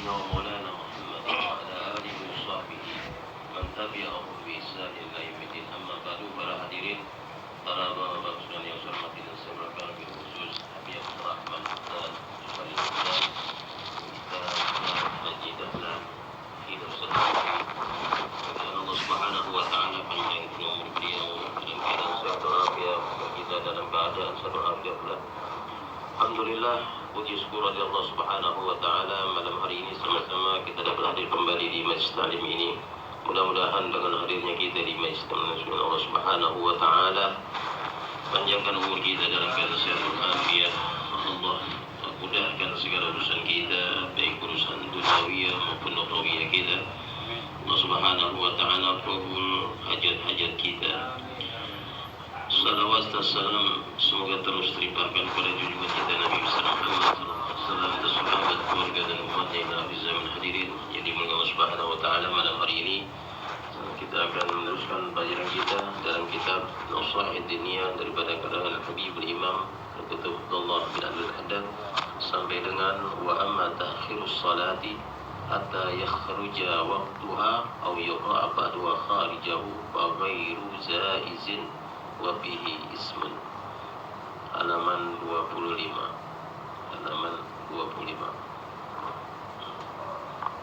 سيدنا ومولانا محمد وعلى آله وصحبه من تبعهم بإحسان إلى يوم الدين. أما بعد, para hadirin, para bapak-bapak sekalian yang saya hormati dan saya banggakan, bil khusus Habib Rahman dan Ustaz Islam kita Haji Dahlan hidup sendiri. Dan Allah Subhanahu wa taala panjangkan umur beliau dalam keadaan sehat walafiat, kita dalam keadaan sehat walafiat pula. Alhamdulillah, puji syukur kepada Allah Subhanahu wa taala, malam hari ini sama-sama kita dapat hadir kembali di majlis taklim ini. Mudah-mudahan dengan hadirnya kita di majlis taklim Allah Subhanahu wa taala panjangkan umur kita dalam keadaan sehat walafiat. Allah mudahkan segala urusan kita, baik urusan duniawiyah maupun ukhrawiyah kita. Allah Subhanahu wa taala kabul hajat-hajat kita. Salawat dan salam semoga terus terlimpahkan kepada junjungan kita Nabi Muhammad SAW dan sahabat, keluarga dan umatnya ila akhir zaman. Hadirin yang dimuliakan Allah Subhanahu wa taala, malam hari ini kita akan meneruskan pelajaran kita dalam kitab Nasaih Diniyah daripada karangan Habibul Imam Al-Qutub Abdullah bin Abdul Haddad sampai dengan wa amma ta'khirus salati hatta yakhruja waqtuha aw yuqa ba'daha kharijahu fa ghairu zaizin wa bihi ismun. Halaman 25. Halaman 25.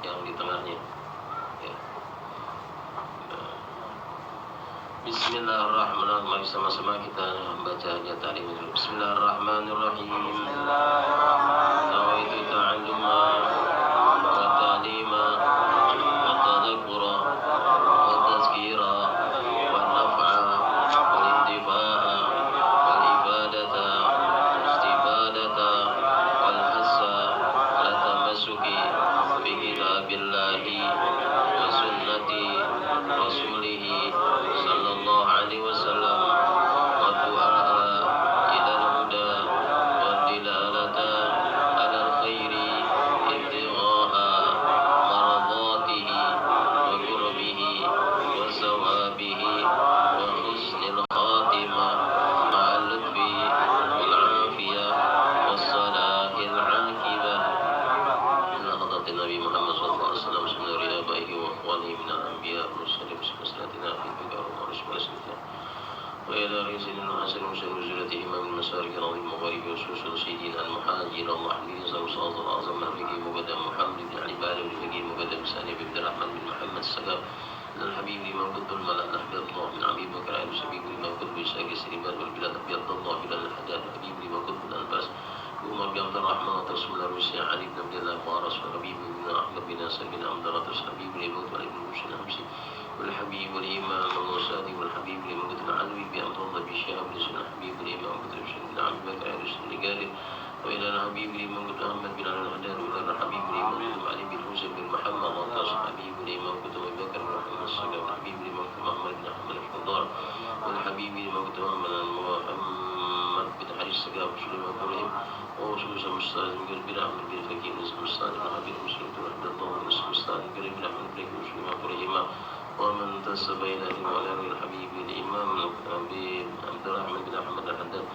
Yang di tengahnya. Ya. Bismillahirrahmanirrahim. Mari sama-sama kita baca ayat tadi. Bismillahirrahmanirrahim. Bismillahirrahmanirrahim. Nawaitu ta'alluma wa ta'lima wa tadhakkura wa tazkira wa naf'a wal intifa'a wal ibadata istibadata wal hassa ala tamassuki bi kitabillahi wa sunnati rasulihi sallallahu alaihi wasallam wa du'a ila al-huda wa dilalata ala al-khairi ibtigha'a maradatihi wa qurbihi wa sawabihi wa husnil khatimah ma'al lutfi wal afiyah was salahil aqibah. Inna hadratin Nabi Muhammad sallallahu alaihi wasallam sunari abaihi wa akhwanihi minal anbiya mursalin bismillatina fi bigaru wa rismalasita wa ila rizinin hasan musul nuzulati imam al-masarik al-azim magharib wa susul sayyidina al-muhajir al-mahdi sallallahu alaihi wasallam al-fiqi muqaddam Muhammad bin Ali Bali wa fiqi muqaddam Sani bin Rahman bin Muhammad Sagab الحبيب لما كنت الملأ نحبي الله من عبي بكر عين سبيب لما كنت بشاك سريبان والبلاد أبيض الله بلاد الحداد الحبيب لما كنت من الأنفاس وما بيعبد الرحمن وتصم الرسي علي بن عبد الله وارس والحبيب بن أحمد بن ناصر بن عبد الله الحبيب لما كنت ابن موسى همسي والحبيب الإمام الموسادي والحبيب لما كنت العلوي بأمر الله بشهاب بن سنة الحبيب الإمام كنت بشهاب بن عبد بكر عين السنغالي وإلى الحبيب لما كنت أحمد بن علي الحداد وإلى الحبيب لما كنت علي بن حسين بن محمد وطاس الحبيب لما كنت أبي بكر بن محمد السلام الحبيب لما كنت محمد بن أحمد الحضار والحبيب لما كنت محمد بن حريص السقاف وسليمان إبراهيم وخصوصا مستعد بن بن أحمد بن فكين مستعد بن حبيب مسلم بن أحمد الله بن مستعد بن بن أحمد بن وسليمان إبراهيم ومن انتسب إلى مولانا الحبيب الإمام عبد الرحمن بن أحمد الحداد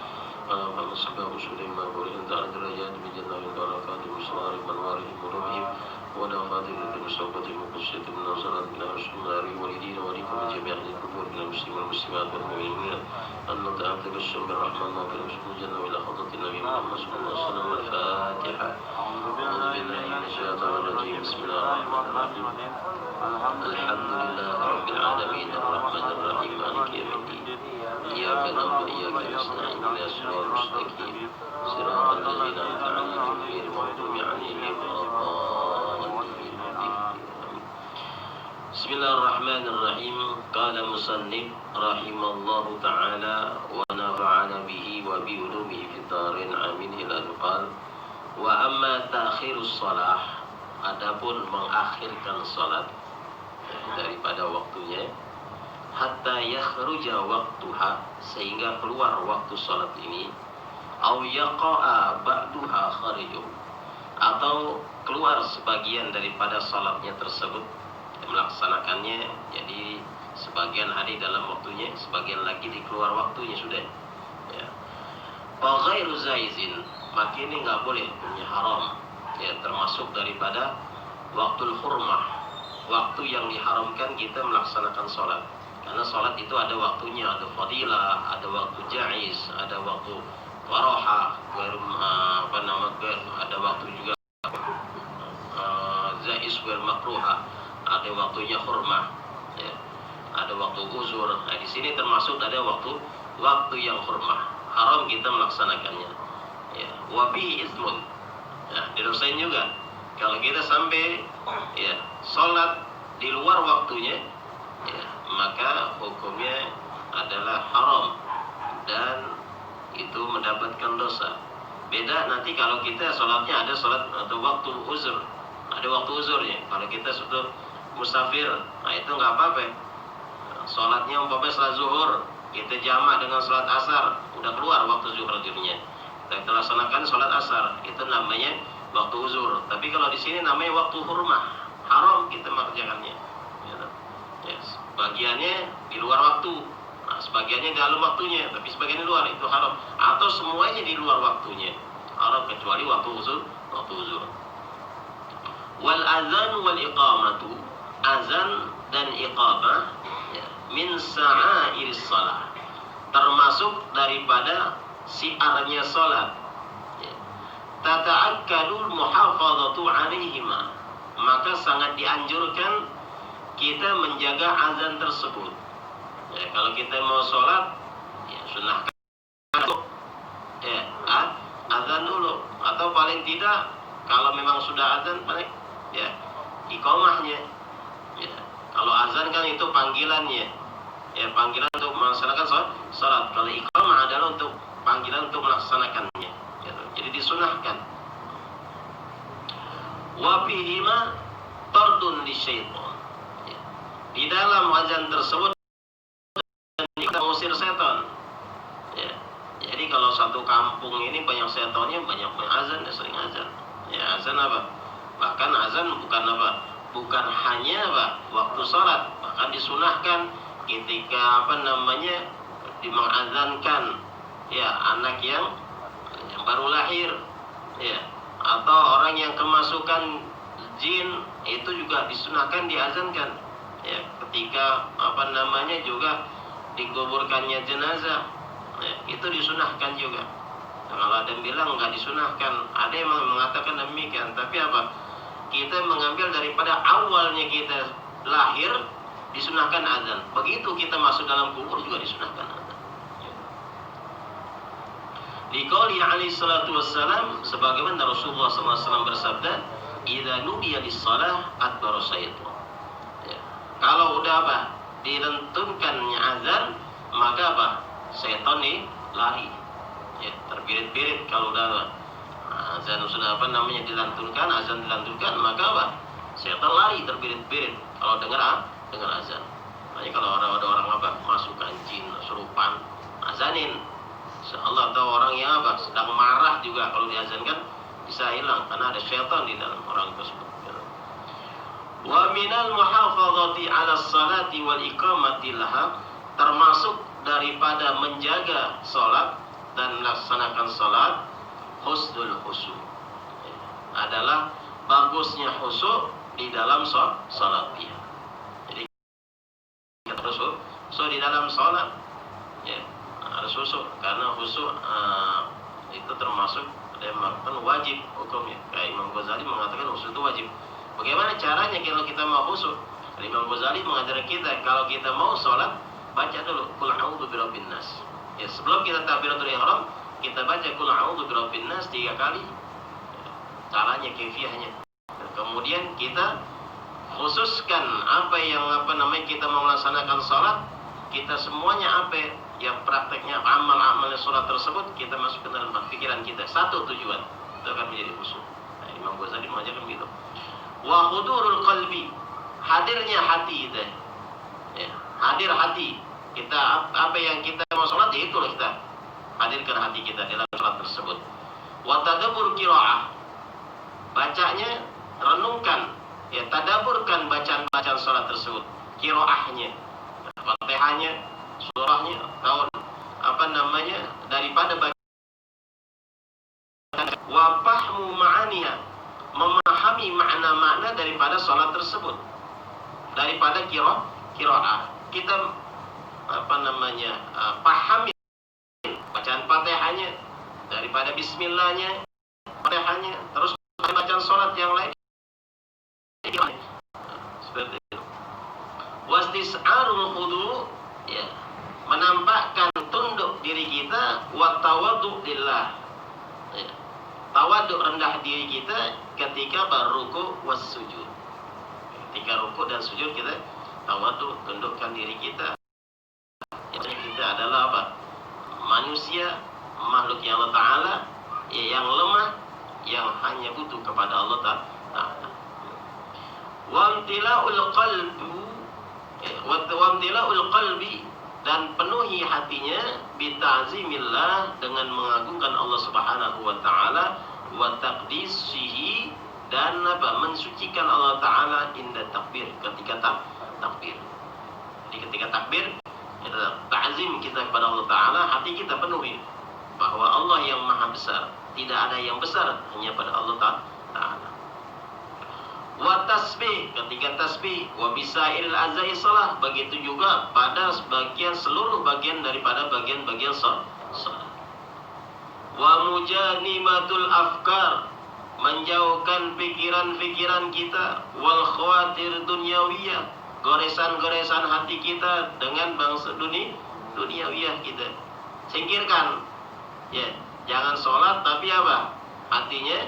محمد السقاف وسليمان إبراهيم تعالى درجات بجنة البركات المسوار منوارهم وربهم ولا خاطر بالمسوقة المقدسة من نظرات من السمار والدين وليكم من جميع أهل الكفور من المسلمين والمسلمات والمؤمنين أن نتعبد بالشم الرحمن وكرم سبحانه الجنة إلى حضرة النبي محمد صلى الله عليه وسلم. الفاتحة. أعوذ بالله من الشيطان الرجيم. بسم الله الرحمن الرحيم. الحمد لله رب العالمين الرحمن الرحيم مالك يوم الدين إياك نعبد وإياك نستعين اهدنا الصراط المستقيم صراط الذين أنعمت عليهم غير المغضوب عليهم ولا الضالين. بسم الله الرحمن الرحيم. قال مصنف رحمه الله تعالى ونفعنا به وبعلومه في الدارين آمين. إلى قال وأما تأخير الصلاة, adapun mengakhirkan salat daripada waktunya, hatta yakhruja waqtuha, sehingga keluar waktu salat ini, au yaqa'a ba'duha kharijuh, atau keluar sebagian daripada salatnya tersebut, melaksanakannya jadi sebagian hari dalam waktunya, sebagian lagi di keluar waktunya sudah ya. Fa ghairu zaizin, maka ini enggak boleh, punya haram ya, termasuk daripada waktul hurmah, waktu yang diharamkan kita melaksanakan sholat. Karena sholat itu ada waktunya, ada fadilah, ada waktu jaiz, ada waktu karaha, ada waktu juga jaiz makruha, ada waktunya hurmah, ya. Ada waktu uzur. Nah, di sini termasuk ada waktu yang hurmah, haram kita melaksanakannya. Ya, wabihi ismun. Ya, didosain juga. Kalau kita sampai ya sholat di luar waktunya, ya, maka hukumnya adalah haram dan itu mendapatkan dosa. Beda nanti kalau kita sholatnya ada sholat atau waktu uzur, ada waktu uzurnya. Kalau kita sudah musafir, nah itu nggak apa-apa. Sholatnya umpamanya sholat zuhur, kita jamak dengan sholat asar, udah keluar waktu zuhurnya. Kita laksanakan sholat asar, itu namanya waktu uzur. Tapi kalau di sini namanya waktu hurmah, haram kita mengerjakannya. Ya, sebagiannya di luar waktu, nah, sebagiannya dalam waktunya, tapi sebagiannya luar, itu haram. Atau semuanya di luar waktunya, haram kecuali waktu uzur. Wal azan wal iqamatu, azan dan iqamah, ya, min sa'airis shalah, termasuk daripada siarnya salat. Ya. Tata'akkadul muhafazatu 'alaihima, maka sangat dianjurkan kita menjaga azan tersebut. Ya, kalau kita mau sholat, ya sunahkan ya azan dulu, atau paling tidak kalau memang sudah azan paling ya iqamahnya. Ya, kalau azan kan itu panggilannya, ya panggilan untuk melaksanakan sholat. Kalau iqamah adalah untuk panggilan untuk melaksanakannya. Ya, jadi disunahkan. Wa fihima tardun lisyaitan. Di dalam azan tersebut kita mengusir setan. Ya. Jadi kalau satu kampung ini banyak setannya, banyak azan, sering azan. Ya, azan apa? Bahkan azan bukan apa? Bukan hanya apa? Waktu sholat, bahkan disunahkan ketika dimengazankan ya anak yang baru lahir, ya, atau orang yang kemasukan jin, itu juga disunahkan diazankan. Ya, ketika juga dikuburkannya jenazah, ya, itu disunahkan juga. Nah, kalau ada yang bilang nggak disunahkan, ada yang mengatakan demikian, tapi apa? Kita mengambil daripada awalnya kita lahir disunahkan azan, begitu kita masuk dalam kubur juga disunahkan azan. Liqauli alaihi salatu wassalam, sebagaimana Rasulullah SAW bersabda, idza nudiya lis-shalah adbara syaitan. Kalau udah apa? Direntunkannya azan, maka apa? Setan nih lari. Ya, terbirit-birit kalau udah azan sudah dilantunkan, azan dilantunkan, maka apa? Setan lari terbirit-birit kalau dengar azan. Makanya kalau ada orang masukkan jin, serupan, azanin. Insyaallah, atau orang yang sedang marah juga kalau diazankan bisa hilang karena ada setan di dalam orang tersebut. Wa minal muhafazati 'ala sholati wal iqamati laha, termasuk daripada menjaga salat dan melaksanakan salat, husnul khusyuk, adalah bagusnya khusyuk di dalam salat dia. Jadi kita khusyuk di dalam salat, ya, harus khusyuk, karena khusyuk itu termasuk yang melakukan wajib hukumnya. Kayak Imam Ghazali mengatakan khusyuk itu wajib. Bagaimana caranya kalau kita mau khusyuk? Imam Ghazali mengajarkan kita, kalau kita mau sholat, baca dulu Qul a'udzu birabbin nas. Ya, sebelum kita takbiratul ihram, kita baca Qul a'udzu birabbin nas 3 kali. Caranya, kaifiahnya. Kemudian kita khususkan apa yang kita mau melaksanakan sholat, kita semuanya yang prakteknya amal-amal sholat tersebut kita masukkan dalam pikiran kita. Satu tujuan, itu akan menjadi khusyuk. Nah, Imam Ghazali mengajarkan begitu. Wa hudurul qalbi, hadirnya hati kita, ya, hadir hati kita, apa yang kita mau sholat, ya itulah kita hadirkan hati kita dalam sholat tersebut. Wa tadabbur qiraah, bacanya renungkan, ya, tadaburkan bacaan sholat tersebut, qiraahnya, Fatihahnya, surahnya, tahun daripada baca. Wa fahmu ma'aniha, memahami makna-makna daripada daripada sholat tersebut, daripada qiraah. Kita pahami bacaan Fatihahnya, daripada bismillahnya, Fatihahnya, terus bacaan sholat yang lain. Seperti itu. Wastis'arul khudu, ya, menampakkan tunduk diri kita, wa tawaddu lillah, ya, tawaduk rendah diri kita ketika berruku was sujud. Ketika ruku dan sujud kita tawaduk, tundukkan diri kita. Jadi kita adalah apa? Manusia, makhluk yang Allah Ta'ala, yang lemah, yang hanya butuh kepada Allah Ta'ala. Wamtila'ul qalbi, dan penuhi hatinya bita'zimillah, dengan mengagungkan Allah Subhanahu wa taala, wa taqdisihi, dan mensucikan Allah Ta'ala inda takbir, ketika takbir. Jadi ketika takbir, ta'zim kita kepada Allah Ta'ala, hati kita penuhi bahwa Allah yang maha besar, tidak ada yang besar, hanya pada Allah Ta'ala. Wa tasbih, ketika tasbih, wa bisairil azai salah, begitu juga pada seluruh bagian daripada bagian-bagian salat. Wa mujanimatul afkar, menjauhkan pikiran-pikiran kita, wal khawatir dunyawiyah, goresan-goresan hati kita dengan bangsa duniawiyah kita. Singkirkan, ya, jangan sholat tapi apa? Hatinya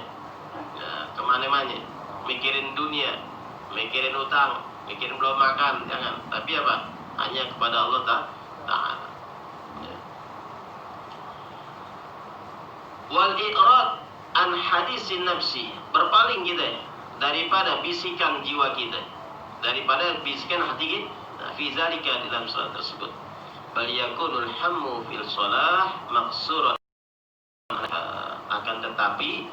kemana-mana, mikirin dunia, mikirin utang, mikirin belum makan, jangan. Tapi apa? Hanya kepada Allah Ta'ala. Ya. Wal i'rad an hadisin nafsi, berpaling kita daripada bisikan jiwa kita, daripada bisikan hati kita, fi zalika, dalam salat tersebut. Bal yakunul hammu fil shalah maqsuran, akan tetapi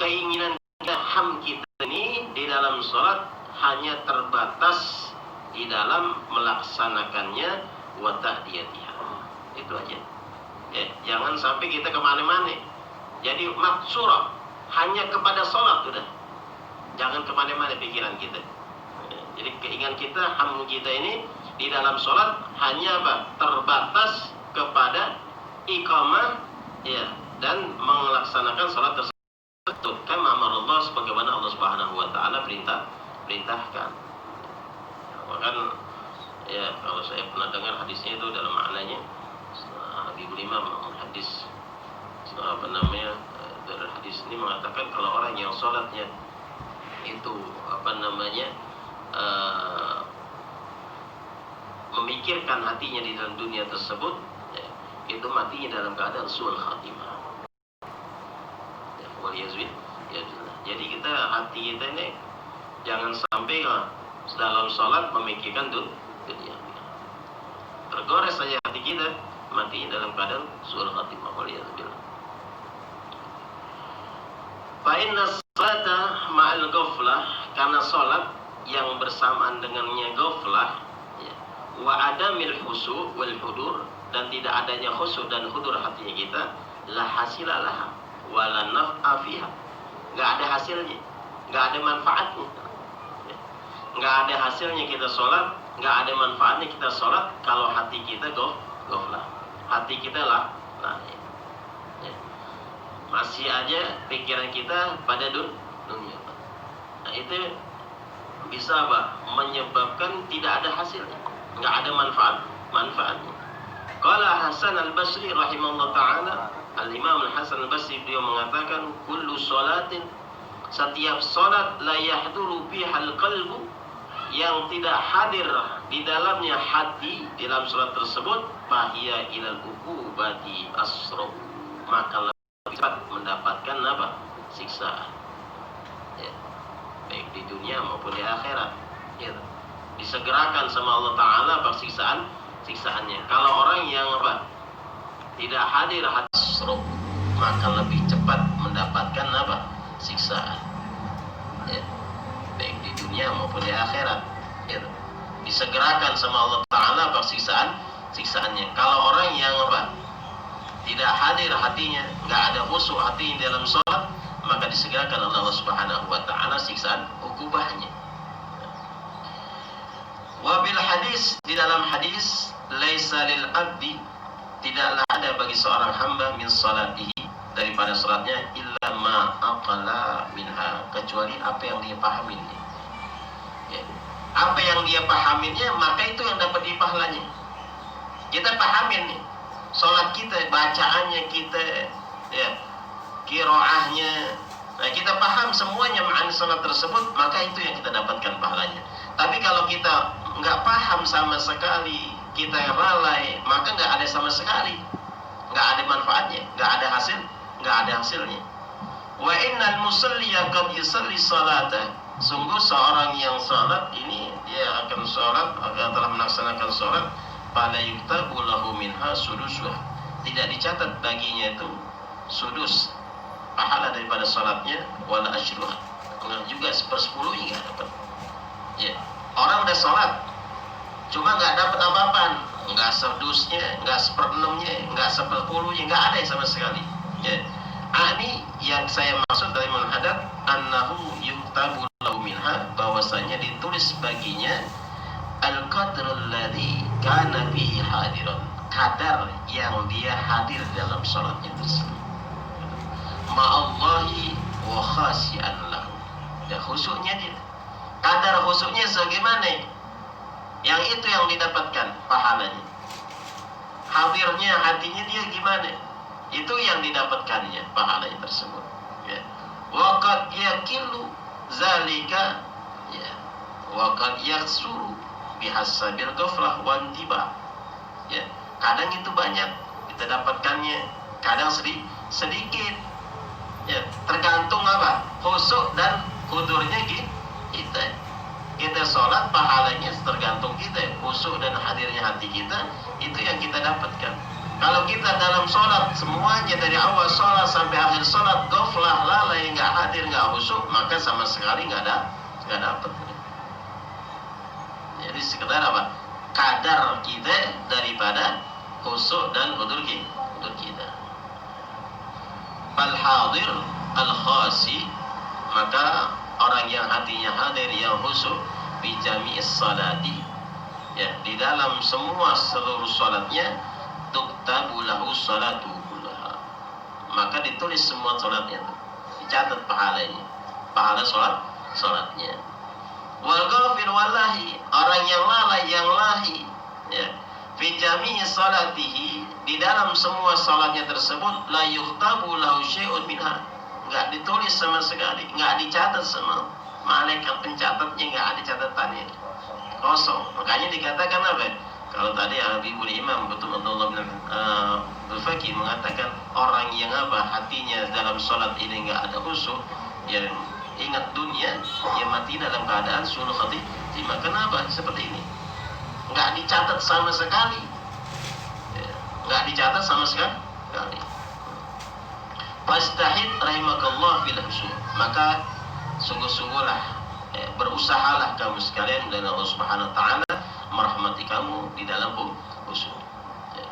keinginan kita, ham kita ini di dalam salat hanya terbatas di dalam melaksanakannya, wa ta'diyatiha. Itu aja. Ya, jangan sampai kita kemana-mana. Jadi maksurah hanya kepada sholat sudah. Jangan kemana-mana pikiran kita. Ya, jadi keinginan kita, ham kita ini di dalam sholat hanya apa? Terbatas kepada iqamah, ya, dan melaksanakan sholat tersebut. Kama amarallah, sebagaimana Allah Subhanahu wa taala perintahkan. Bahkan ya, kalau saya pernah dengar hadisnya itu dalam maknanya, Habibul Imam hadis dari hadis ini mengatakan kalau orang yang sholatnya itu memikirkan hatinya di dalam dunia tersebut, ya, itu matinya dalam keadaan su'ul khatimah. Ya, jadi kita, hati kita ini jangan sampai dalam sholat memikirkan dunia. Tergores saja hati kita, matinya dalam keadaan su'ul khatimah. Waliyadzubillah. Fa'inna salata ma'al ghaflah, karena sholat yang bersamaan dengannya ghaflah, ya, wa adamil khusu' wal hudur, dan tidak adanya khusu' dan hudur hatinya kita, la hasilalah wa la naf'a fiha, nggak ada hasilnya, nggak ada manfaatnya, ya. Nggak ada hasilnya kita sholat, nggak ada manfaatnya kita sholat kalau hati kita ghaflah, hati kita lah, ya, masih aja pikiran kita pada dunia. Nah, itu bisa apa? Menyebabkan tidak ada hasilnya, nggak ada manfaatnya. Qala Hasan al-Basri rahimahullah ta'ala, Al-Imam Al-Hasan Al-Basri beliau mengatakan, kullu sholatin, setiap sholat, la yahduru bihal qalbu, yang tidak hadir di dalamnya hati di dalam sholat tersebut, fahiya ilal uqubati asrabu, maka lebih cepat mendapatkan apa? Siksaan, ya, baik di dunia maupun di akhirat, ya. Disegerakan sama Allah Ta'ala siksaannya. Kalau orang yang apa? Tidak hadir hati asrabu, maka lebih cepat mendapatkan apa? Siksaan, ya, baik di dunia maupun di akhirat, ya. Disegerakan sama Allah Ta'ala siksaannya. Kalau orang yang apa? Tidak hadir hatinya, nggak ada khusyuk hatinya dalam sholat, maka disegerakan oleh Allah Subhanahu wa Ta'ala siksaan ukubahnya, dalam hadis, laisa lil abdi, tidaklah ada bagi seorang hamba min salatihi, daripada salatnya, illa ma aqala minha, kecuali apa yang dia pahaminnya. Ya. Apa yang dia pahaminnya, maka itu yang dapat dipahalanya. Kita pahamin nih, salat kita, bacaannya kita, ya, qiraahnya, nah kita paham semuanya makna salat tersebut, maka itu yang kita dapatkan pahalanya. Tapi kalau kita nggak paham sama sekali, kita lalai, maka nggak ada sama sekali, nggak ada manfaatnya, nggak ada hasilnya. Wa innal musalliya qad yusalli salata, sungguh seorang yang salat ini, dia akan salat, telah melaksanakan salat, fala yuktabu lahu minha sudusuha, tidak dicatat baginya itu sudus pahala daripada salatnya, wala asyruha, juga 1/10 nggak dapat. Ya, orang udah salat cuma nggak dapat apa-apaan, nggak sudusnya, nggak 1/6-nya, nggak 1/10-nya, nggak ada sama sekali. Ya. Ini yang saya maksud dari menghadap annahu yuktabu lahu minha, bahwasanya ditulis baginya al-qadrul ladzi kana bihi hadiran, kadar yang dia hadir dalam salatnya tersebut, ma'allahi wa khasyian lahu, dan khusyuknya dia, kadar khusyuknya sebagaimana, yang itu yang didapatkan pahalanya. Hadirnya hatinya dia gimana, itu yang didapatkannya pahalanya tersebut. Ya. Wa qad yaqilu zalika, ya, wa qad yaksuru bihasabil ghaflah wa intiba. Ya, kadang itu banyak kita dapatkannya, kadang sedikit. Ya, tergantung apa? Khusyuk dan hudurnya kita. Kita sholat pahalanya tergantung kita, khusyuk dan hadirnya hati kita, itu yang kita dapatkan. Kalau kita dalam sholat semuanya dari awal sholat sampai akhir sholat ghaflah, lalai, nggak hadir, nggak khusyuk, maka sama sekali nggak dapat. Jadi sekedar apa? Kadar kita daripada khusyuk dan hudur kita. Fal hadir al khasi, maka orang yang hatinya hadir, yang khusyuk, bi jami'is salati, ya, di dalam seluruh salatnya, tuktabu lahu salatu kullaha, maka ditulis semua salatnya, dicatat pahalanya, pahala salatnya. Wal ghafil wallahi, orang yang lalai, yang lahi, ya, fi jami'i salatihi, di dalam semua salatnya tersebut, la yuktabu lahu syai'un minha, nggak ditulis sama sekali, nggak dicatat sama malaikat pencatatnya, nggak ada catatannya, kosong. Makanya dikatakan apa? Kalau tadi Habibul Imam betul Abdullah bin Al-Faqih mengatakan orang yang apa, hatinya dalam sholat ini nggak ada khusyuk, yang ingat dunia, dia mati dalam keadaan sulh khatimah. Kenapa seperti ini? Nggak dicatat sama sekali, ya, nggak dicatat sama sekali. Fastahid rahimakallah fil khusyuk, maka sungguh-sungguhlah, berusahalah kamu sekalian, dan Allah Subhanahu wa taala merahmati kamu di dalam khusyuk. Ya.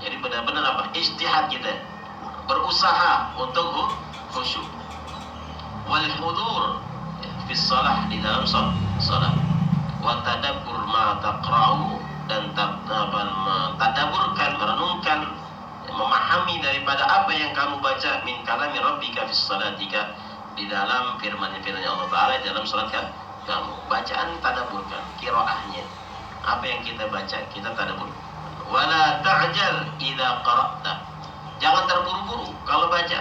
Jadi benar-benar apa? Ijtihad kita, berusaha untuk khusyuk. Wal hudur fi shalah, di dalam salat. Wa tadabbur ma taqra'u, dan tadaburkan, merenungkan, memahami daripada apa yang kamu baca, min kalami rabbika fi salatika, di dalam firman-firman Allah Ta'ala dalam salat kamu. Bacaan tadaburkan, qiraahnya, apa yang kita baca kita tadabbur. Wala ta'jal idza qara'ta, jangan terburu-buru kalau baca.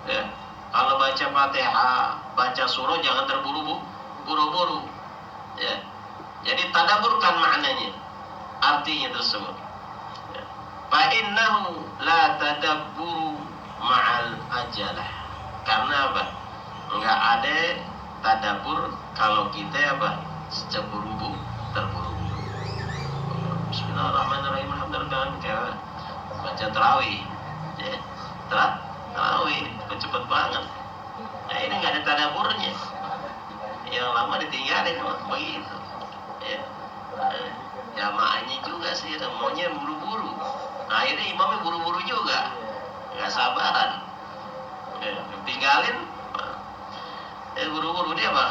Ya. Kalau baca Fatihah, baca surah, jangan terburu-buru. Ya. Jadi tadabburkan maknanya, artinya tersebut. Ya. Fa innahu la tadabburu ma'al ajalah, karena apa? Enggak ada tadabbur kalau kita apa? Terburu-buru. Bismillahirrahmanirrahim, alhamdulillah, baca tarawih, ya, tarawih cepat banget. Nah, ini nggak ada tadabburnya, yang lama ditinggalin begitu. Ya, jamaahnya juga sih, maunya buru-buru. Nah, akhirnya imamnya buru-buru juga, nggak sabaran, ya, tinggalin. Buru-buru dia apa?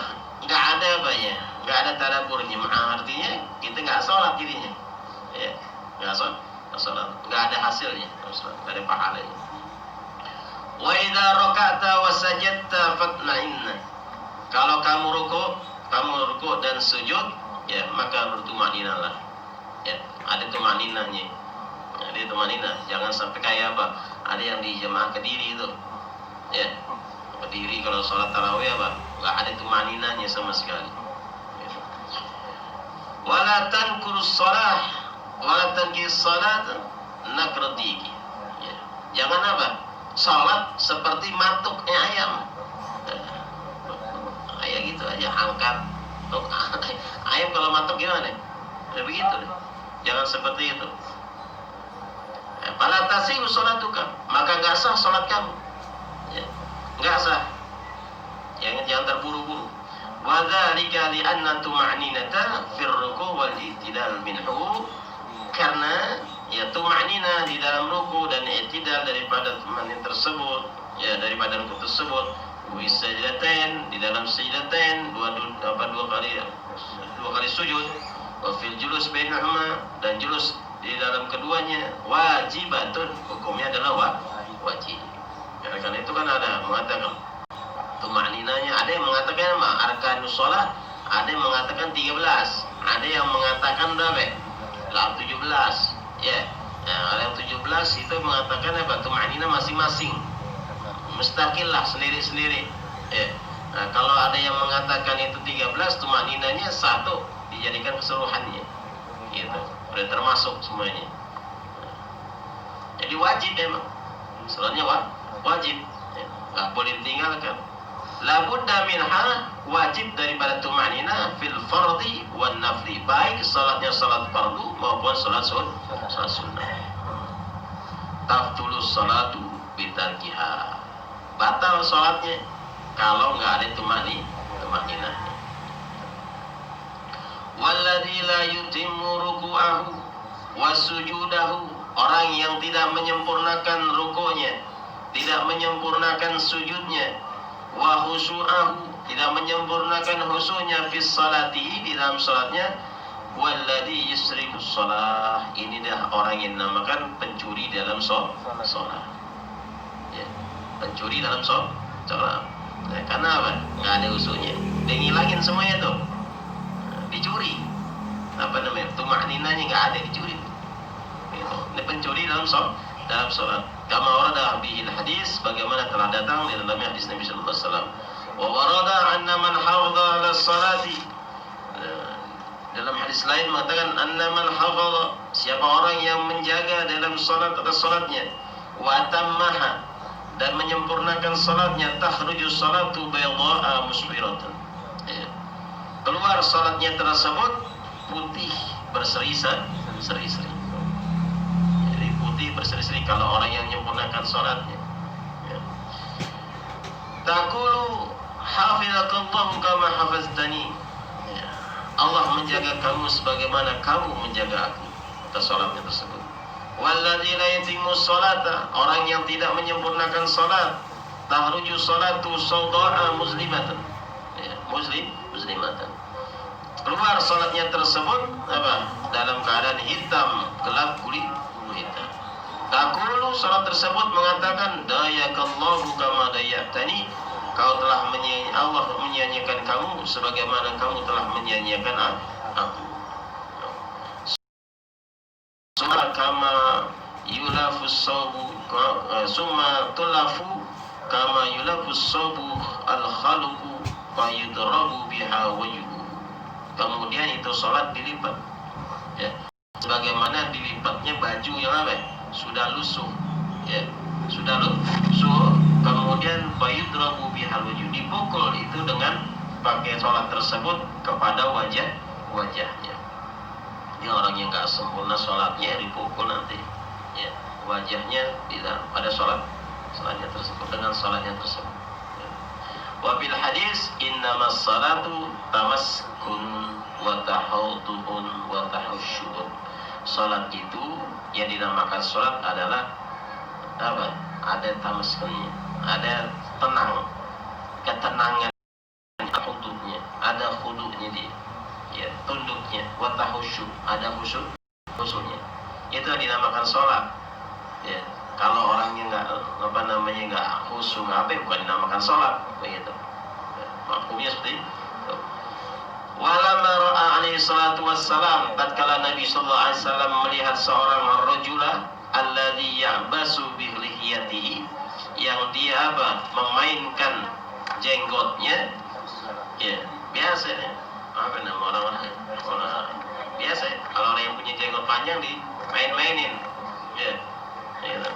Nggak ada apanya, nggak ada tadaburnya. Artinya kita nggak sholat dirinya, ya, nggak sholat, nggak ada hasilnya, nggak ada pahalanya. Wa idza raka'ta wa sajadta fatma'inna. Kalau kamu ruku dan sujud, ya maka bertumaninahlah. Ya, ada tumaninahnya. Ada tumaninah. Jangan sampai kayak apa? Ada yang di jemaah Kediri itu, ya. Kediri kalau sholat tarawih apa? Nggak ada tumaninahnya sama sekali. Wala tankurus shalah, wala tankis salat nakradiki. Ya. Jangan apa? Salat seperti matuknya ayam. Kayak gitu aja, angkat. Ayam kalau matuk gimana? Ya begitu deh. Jangan seperti itu. Fala tasihu sholatuka, maka nggak sah sholat kamu. Ya. Nggak sah. Jangan terburu-buru. Wa dzalika li anna tuma'ninata fir ruku' wal i'tidal minhu, karena ya tuma'nina di dalam ruku dan i'tidal daripada tumanin tersebut, ya daripada ruku tersebut, wisajdatain di dalam sajdatain dua kali sujud, wa fil julus bainahuma, dan julus di dalam keduanya, wajibatun, hukumnya adalah wajib. Karena itu kan ada mengatakan tumaninanya, ada yang mengatakan arkanus sholat, ada yang mengatakan 13, ada yang mengatakan berapa? 17, ya. Nah, ada yang 17 itu mengatakan apa? Tumanina masing-masing, mustaqil lah, sendiri-sendiri. Ya. Nah, kalau ada yang mengatakan itu 13, tumaninanya satu, dijadikan keseluruhannya. Gitu. Udah termasuk semuanya. Jadi wajib memang. Sholatnya wajib. Ya. Nggak boleh ditinggalkan. Labudda minha, wajib daripada tumanina fil fardi wan nafli, baik salatnya salat fardu maupun salat sunnah. Taftulus salatu bitarkiha, batal salatnya kalau nggak ada tumanina. Walladzi la yutimmu ruku'ahu wa sujudahu, orang yang tidak menyempurnakan ruku'nya, tidak menyempurnakan sujudnya, wa khusyu'ahu, tidak menyempurnakan khusyuknya fi salati, di dalam salatnya, walladzi yusrifu shalah, ini dah orang yang dinamakan pencuri dalam salat. Ya, pencuri dalam salat. Nah, karena apa? Nggak ada khusyuknya, dia ngilangin semuanya tuh, dicuri. Apa namanya? Tumaninanya nggak ada, dicuri. Ini pencuri dalam salat. Kama warada bihil hadis, bagaimana telah datang di dalam hadis Nabi sallallahu alaihi wasallam. Wa warada anna man hafadha 'ala salati, dalam hadis lain mengatakan anna man hafadha, siapa orang yang menjaga dalam salat atas salatnya, wa tammaha, dan menyempurnakan salatnya, takhruju salatu bayda'a musbiratan, keluar salatnya tersebut putih berseri-seri. Berseri-seri kalau orang yang menyempurnakan sholatnya. Ya. Taqulu hafizakallahu kama hafaztani. Ya. Allah menjaga kamu sebagaimana kamu menjaga aku atas sholatnya tersebut. Walladzi la yutimmu sholata, orang yang tidak menyempurnakan sholat, tahruju sholatu sawda'a muslimatan. Ya, muslimatan. Keluar sholatnya tersebut apa? Dalam keadaan hitam, gelap gulita. Taqulu, salat tersebut mengatakan, dayakallahu kama dayaktani, Allah menyanyiakan kamu sebagaimana kamu telah menyanyiakan aku. Summa kama yulafus sabu, summa tulafu kama yulafus sabu al-khaluqu wa yudrabu biha wajhu. Kemudian itu salat dilipat, ya, sebagaimana dilipatnya baju yang apa? Sudah lusuh, ya, kemudian bayudrabu bihal wajh, dipukul itu dengan pakai sholat tersebut kepada wajahnya. Ini orang yang nggak sempurna sholatnya dipukul nanti, ya, wajahnya tidak pada sholatnya tersebut, dengan sholatnya tersebut. Ya. Wabil hadis innamas salatu tamaskun wa tahawtubun wa tahusyubun. Salat itu yang dinamakan salat adalah apa? Ada tamaskunnya, ada ketenangan hududnya, ada ada khudu'nya dia, ya, tunduknya, wa tahusyu, ada khusyuknya. Itu dinamakan sholat. Ya, kalau orangnya nggak khusyuk, bukan dinamakan sholat, begitu. Ya, maksudnya seperti itu. Walamma ra'a alaihi salatu wassalam, tatkala Nabi sallallahu alaihi wasallam melihat seorang rajula alladzi ya'basu bi lihiyatihi, yang dia memainkan jenggotnya, ya, biasa ya. Orang-orang biasa ya. Kalau orang yang punya jenggot panjang dimain-mainin, ya, gitu.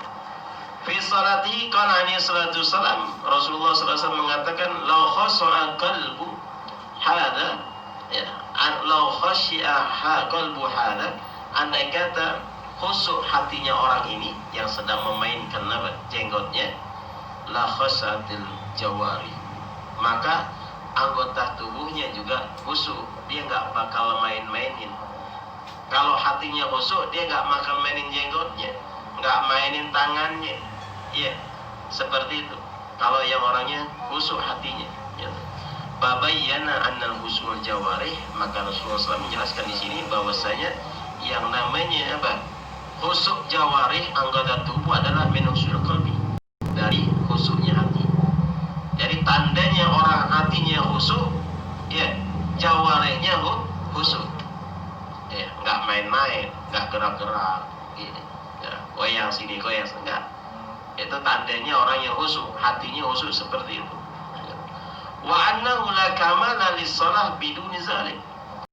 Fi salati qala alaihi salatu wassalam, Rasulullah sallallahu alaihi wasallam mengatakan, law khasha'a qalbu hada, ya, law khashi'a qalbu hada, andai kata khusyuk hatinya orang ini yang sedang memainkan jenggotnya, la khashatil jawari, maka anggota tubuhnya juga khusyuk, dia nggak bakal main-mainin. Kalau hatinya khusyuk, dia nggak bakal mainin jenggotnya, nggak mainin tangannya, ya, seperti itu. Kalau yang orangnya khusyuk hatinya, ya. Babayyana annal khusyul jawarih, maka Rasulullah SAW menjelaskan di sini bahwasanya yang namanya khusyuk jawarih, anggota tubuh, adalah min khusyul qalbi, dari khusyuknya hati. Jadi tandanya orang hatinya khusyuk, ya, jawarihnya khusyuk, ya, nggak main-main, nggak gerak-gerak, gitu. Ya, goyang sini, goyang sini, enggak. Itu tandanya orang yang khusyuk, hatinya khusyuk seperti itu. Wa annahu la kamala lis-shalah biduni zalik.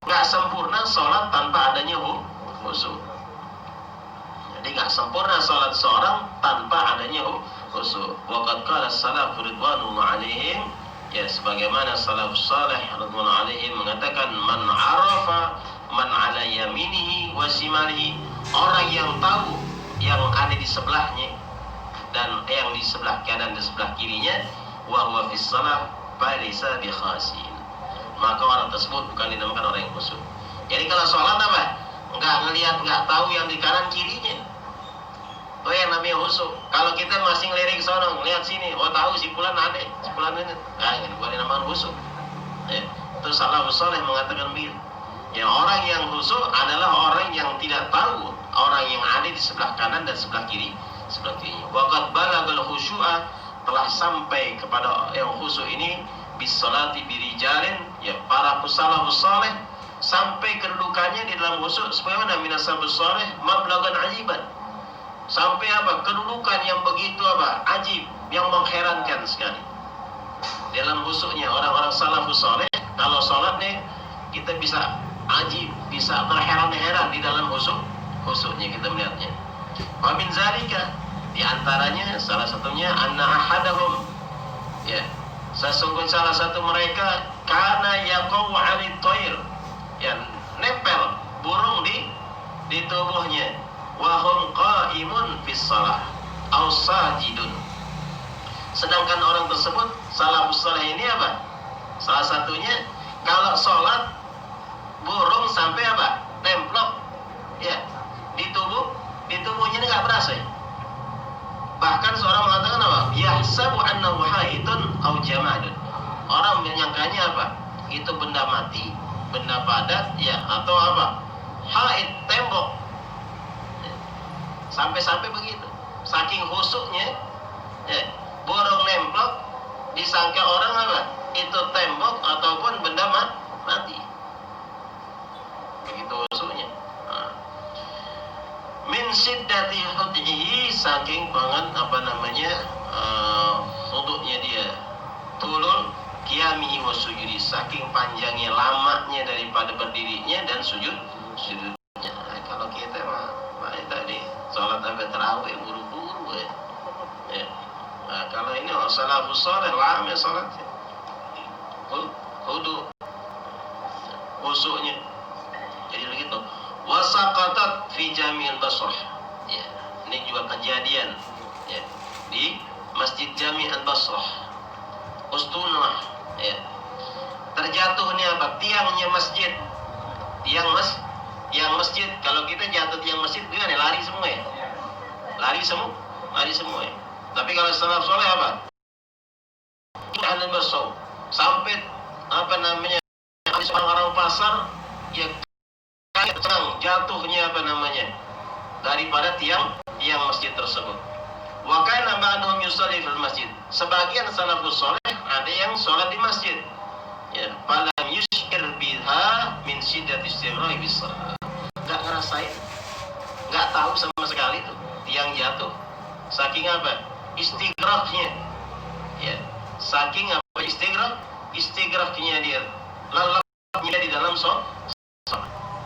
Enggak sempurna salat tanpa adanya khusyuk. Jadi enggak sempurna salat seorang tanpa adanya khusyuk. Wa qad qala as-salaf ridwanullah alaihim, ya, sebagaimana salafus salih radhiyallahu alaihim mengatakan, man arafa man ala yaminihi wa shimalihi, orang yang tahu yang ada di sebelahnya dan yang di sebelah kanan dan sebelah kirinya, wa huwa fis shalah falaysa bi khasin, maka orang tersebut bukan dinamakan orang yang khusyuk. Jadi kalau sholat enggak ngelihat, enggak tahu yang di kanan kirinya, oh, yang namanya khusyuk. Kalau kita masih ngelirik sono, ngelihat sini, oh, tahu si fulan ada, si fulan ini, ini bukan dinamakan khusyuk. Ya, itu salafus saleh mengatakan begitu. Ya, orang yang khusyuk adalah orang yang tidak tahu orang yang ada di sebelah kanan dan sebelah kirinya. Waqad balagal khusyu'a, telah sampai kepada yang khusyuk ini bisolati birijalin, ya, para salafus saleh sampai kedudukannya di dalam khusyuk sebagaimana minasabus saleh mablagan ajiban, sampai kedudukan yang begitu ajib, yang mengherankan sekali dalam khusyuknya. Orang-orang salafus saleh kalau sholat nih, kita bisa ajib, bisa berheran-heran di dalam khusyuknya kita melihatnya. Wa min zalika, di antaranya salah satunya, anna ahadahum, ya, sesungguhnya salah satu mereka, kana yaqaw 'ali thair, ya, nempel burung di tubuhnya, wa hum qa'imun fis shalah aw sajidun, sedangkan orang tersebut salafus saleh ini salah satunya kalau sholat burung sampai nemplok, ya, di tubuhnya ini nggak berasa, ya. Bahkan seorang mengatakan yahsabu annahu haitun aw jamadun, orang menyangkanya itu benda mati, benda padat, ya, atau hait, tembok, ya. Sampai begitu, saking khusyuknya, ya, burung nemplok disangka orang itu tembok ataupun benda mati, begitu khusyuknya. Min siddati hud'ihi, saking banget huduknya dia, tulul qiyamihi wa sujudi, saking panjangnya, lamanya daripada berdirinya dan sujudnya. Kalau kita tadi sholat tarawih buru-buru, ya. Ya. Nah, kalau ini salafus saleh lama sholatnya, hudu khusyuknya. Jadi begitu. Wasaqatat fi Jami'il Basrah, ya, ini juga kejadian, ya, di Masjid Jami' Al-Basrah, Ustunah, ya, terjatuh nih tiangnya masjid, tiang masjid. Kalau kita jatuh tiang masjid gimana? Lari semua, ya, lari semua, ya. Tapi kalau salaf soleh sampai orang pasar ya kaget terang jatuhnya daripada tiang masjid tersebut. Wa kana ba'dhum yusalli fil masjid. Sebagian salafus saleh ada yang sholat di masjid. Ya, falam yushkir biha min shiddati istighraqi bis shalah. Enggak ngerasain, enggak tahu sama sekali tuh tiang jatuh. Saking apa? Istighraqnya. Ya, saking apa istighraqnya dia. Lelapnya di dalam sholat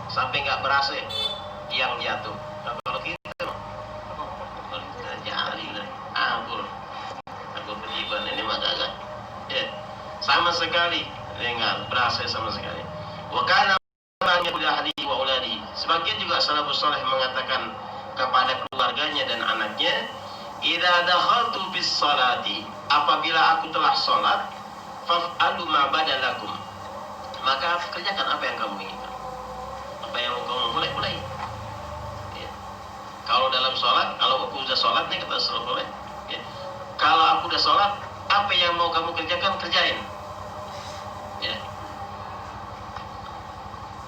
sampai enggak berasa tiang jatuh. Nah, kalau kita jari lah, aku beriban ini mah kagak. Ya, sama sekali, enggak berasa sama sekali. Wa kana ahli wa uladi. Sebagian juga salafus saleh mengatakan kepada keluarganya dan anaknya, idza dakhaltu bis salati, apabila aku telah salat, faf'alu ma badalakum, maka kerjakan apa yang kamu inginkan. Apa yang kamu mulai. Ya. Kalau dalam sholat, kalau aku sudah sholat nih kata Rasulullah, ya. Kalau aku udah sholat, apa yang mau kamu kerjakan, kerjain. Ya.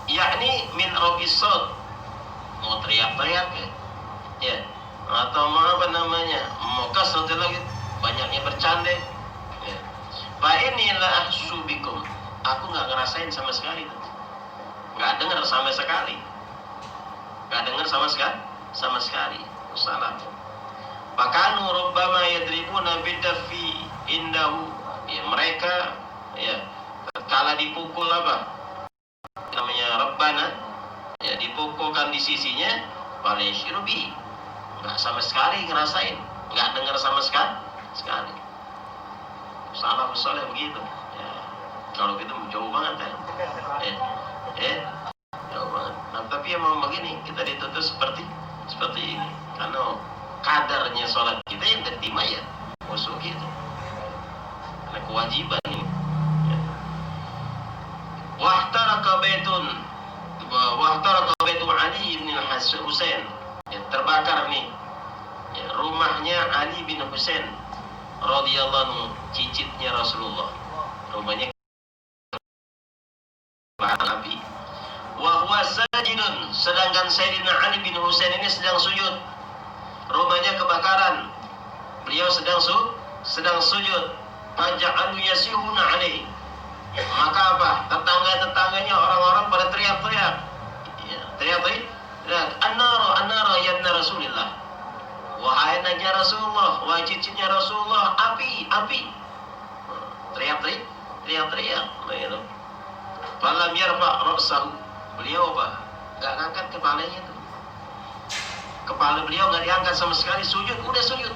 Yakni min robisot, mau teriak-teriak ya. Atau mau mau kasratul lagi, banyaknya bercanda. Ya. Fa inilah subikum, aku nggak ngerasain sama sekali, nggak dengar sama sekali, sama sekali. Salam. Pakanu rubbama yadribuna bidafi indahu. Ya, mereka ya kala dipukul namanya Rabbana, ya dipukulkan di sisinya, Paleshirubi, nggak sama sekali ngerasain, nggak dengar sama sekali. Salafus saleh begitu. Ya. Kalau gitu jauh banget jauh banget. Nah, tapi emang begini, kita dituntut seperti ini, karena kadarnya sholat kita yang terima ya musuh gitu, karena kewajiban ini. Ya. Wahtaraka baitu Ali bin Husain, ya, terbakar nih ya, rumahnya Ali bin Husain radhiyallahu anhu, cicitnya Rasulullah, rumahnya Nabi. Wa huwa sajidun, sedangkan Sayyidina Ali bin Husain ini sedang sujud. Rumahnya kebakaran, beliau sedang sujud. Faja'alu yasihuna alaihi, maka apa? Tetangga-tetangganya orang-orang pada teriak-teriak. Ya, teriak-teriak. An-nara ya ibna Rasulillah. Wahai anaknya Rasulullah, wahai cicitnya Rasulullah, api. Teriak-teriak. Begitu. Falam yarfa ra'sahu, beliau enggak ngangkat kepalanya itu. Kepala beliau enggak diangkat sama sekali, udah sujud.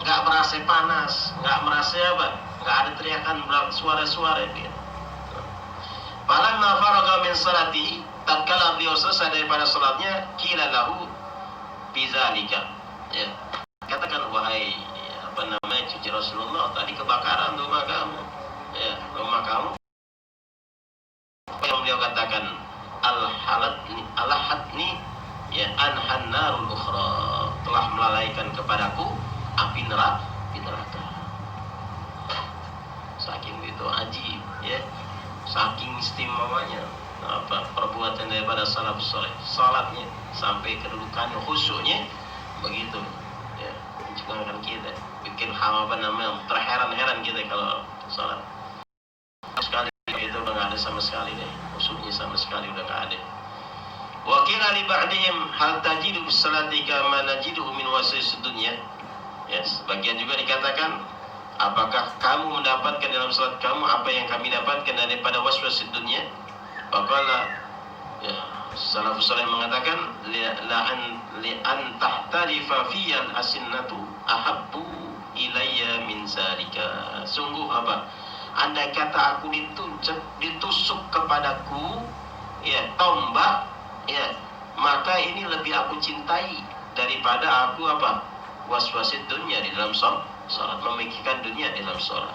Enggak merasa panas, enggak merasa enggak ada teriakan suara-suara gitu. Falamma faraga min salati, tatkala beliau selesai daripada salatnya, qila lahu bizalika. Ya. Katakan, wahai cucu Rasulullah, tadi kebakaran rumah kamu. Ya, rumah kamu. Yang beliau katakan, al-halatni ya anhan narul ukhra, telah melalaikan kepadaku api neraka. Saking itu ajib ya, saking istimewanya perbuatan daripada salafus saleh, salatnya sampai kedudukannya, khusyuknya begitu ya. Jangan kita bikin terheran-heran kita kalau salat sekali itu udah nggak ada sama sekali deh, khusyuknya sama sekali udah nggak ada. Wa qila li ba'dihim hal tajidu bis salati kama najiduhu min wasis dunya. Ya, sebagian juga dikatakan, apakah kamu mendapatkan dalam salat kamu apa yang kami dapatkan daripada waswas dunia? Faqala ya, salafus saleh mengatakan, li an tahtalifa fiyal asinnatu ahabbu ilayya min zalika. Sungguh andai kata aku ditusuk kepadaku ya tombak ya, maka ini lebih aku cintai daripada aku waswasid dunia di dalam salat, memikirkan dunia di dalam salat.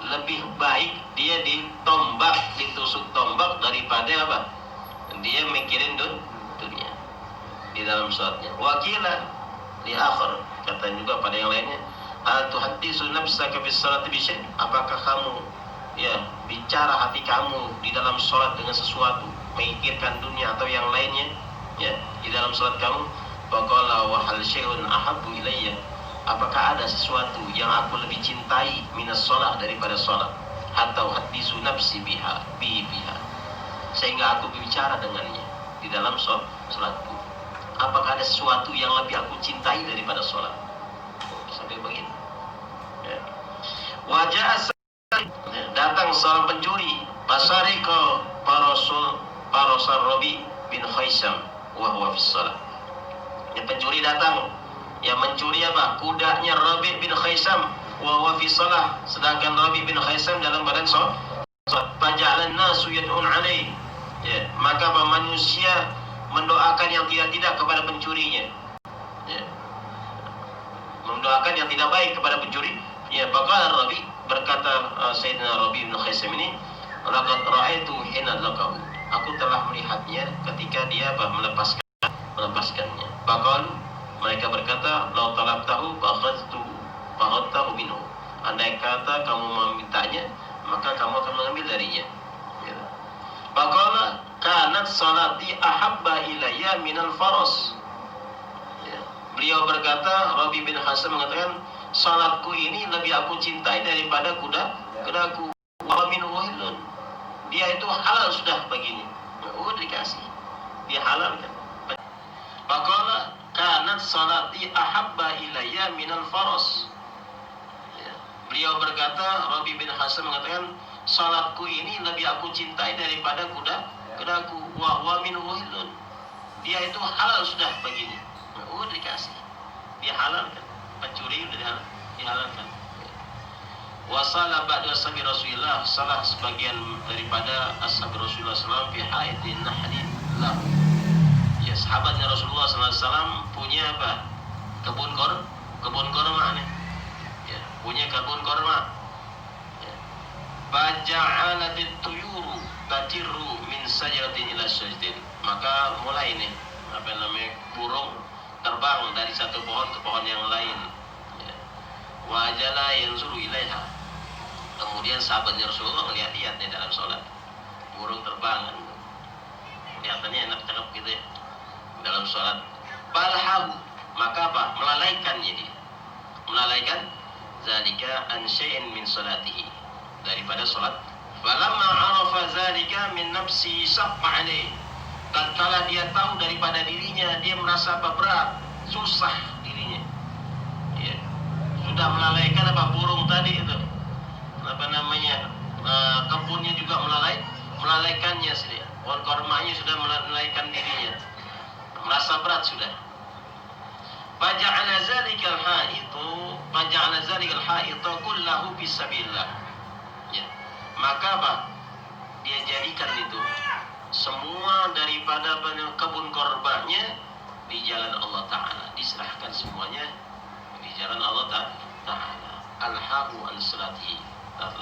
Lebih baik dia ditusuk tombak daripada dia mikirin dunia di dalam salatnya. Wakila li akhir, kata juga pada yang lainnya, Atuhaddisu nafsaka bis salati bi syai'? Apakah kamu bicara hati kamu di dalam sholat dengan sesuatu, memikirkan dunia atau yang lainnya di dalam sholat kamu? Faqala wa hal syai'un ahabbu ilayya? Apakah ada sesuatu yang aku lebih cintai minas sholat daripada sholat? Atau hadisu nafsi biha sehingga aku bicara dengannya di dalam sholatku. Apakah ada sesuatu yang lebih aku cintai daripada sholat? Sampai begitu. Wajah datang seorang pencuri, pasariko parosar Rabi bin Khaisam wa huwa fis shalah. Pencuri datang, yang mencuri apa? Kudanya Rabi bin Khaisam wa huwa fis shalah, sedangkan Rabi bin Khaisam dalam badan sholat. Faja'alan nasu yad'un alaih. Maka manusia mendoakan yang tidak kepada pencurinya. Mendoakan yang tidak baik kepada pencuri. Faqala Rabi, berkata Sayyidina Rabi bin Khaisam ini, laqad ra'aitu hina laqahu. Aku telah melihatnya ketika dia melepaskannya. Faqalu, mereka berkata, law talabtahu fa'akhadtahu minhu. Andai kata kamu memintanya, maka kamu akan mengambil darinya. Faqala kanat salati ahabba ilayya minal faras. Beliau berkata, Rabi bin Hasan mengatakan, salatku ini lebih aku cintai daripada kudaku. Wa min wahilun. Dia itu halal sudah baginya. Dikasih. Dia halal kan. Faqala kanat salati ahabba ilayya minal faras. Beliau berkata, Rabi bin Hasan mengatakan, salatku ini lebih aku cintai daripada kudaku. Wa min wahilun. Dia itu halal sudah baginya. Dikasih. Dia halal kan. Pencuri sudah dihalalkan. Wasala ba'da ashabi Rasulullah, salah sebagian daripada ashabi Rasulullah SAW fi haidin nahlin lahu. Sahabatnya Rasulullah SAW punya apa? Kebun korma nih. Punya kebun korma. Faja'alatit tuyuru tatirru min sajaratin ila sajaratin. Maka mulai nih burung terbang dari satu pohon ke pohon yang lain. Wajala yanzuru ilaiha. Kemudian sahabatnya Rasulullah melihat-lihat nih dalam sholat. Burung terbang kan. Kelihatannya enak cakep gitu ya. Dalam sholat. Balhahu. Maka apa? Melalaikannya dia. Melalaikan zalika an syai'in min sholatihi. Daripada sholat. Falamma arafa zalika min nafsi saqqa alaih. Tatkala dia tahu daripada dirinya, dia merasa apa? Berat, susah dirinya. Sudah melalaikan apa? Burung tadi itu. Kebunnya juga melalaikannya sudah. Pohon kormanya sudah melalaikan dirinya. Merasa berat sudah. Faja'ala zalikal ha'itu kullahu fisabilillah. Maka apa? Dia jadikan itu semua daripada kebun korbannya di jalan Allah Ta'ala, diserahkan semuanya di jalan Allah Ta'ala. Alhahu an salati,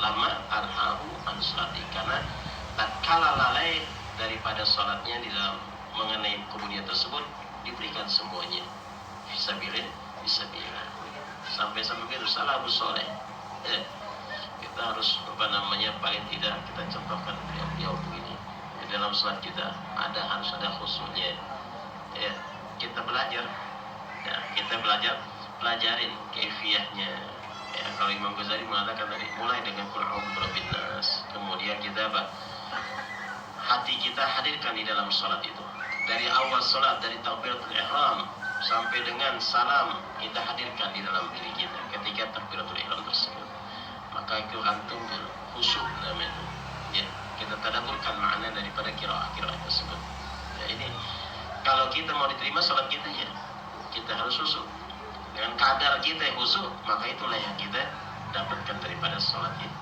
lama alhahu an salati, karena tatkala lalai daripada salatnya di dalam mengenai kebunnya tersebut, diberikan semuanya fisabilillah. Sampai itu salafus soleh. Kita harus paling tidak kita contohkan beliau begini. Dalam salat kita harus ada khusyuknya. Kita belajar, pelajarin kaifiyahnya. Kalau Imam Ghazali mengatakan tadi, mulai dengan qul a'udzu birabbin nas, kemudian kita hati kita hadirkan di dalam salat itu. Dari awal salat, dari takbiratul ihram sampai dengan salam, kita hadirkan di dalam diri kita ketika takbiratul ihram tersebut. Maka itu antum khusyuk namanya. Kita tadabburkan makna daripada qiraah tersebut. Ini kalau kita mau diterima salat kita, kita harus khusyuk. Dengan kadar kita yang khusyuk, maka itulah yang kita dapatkan daripada salat kita.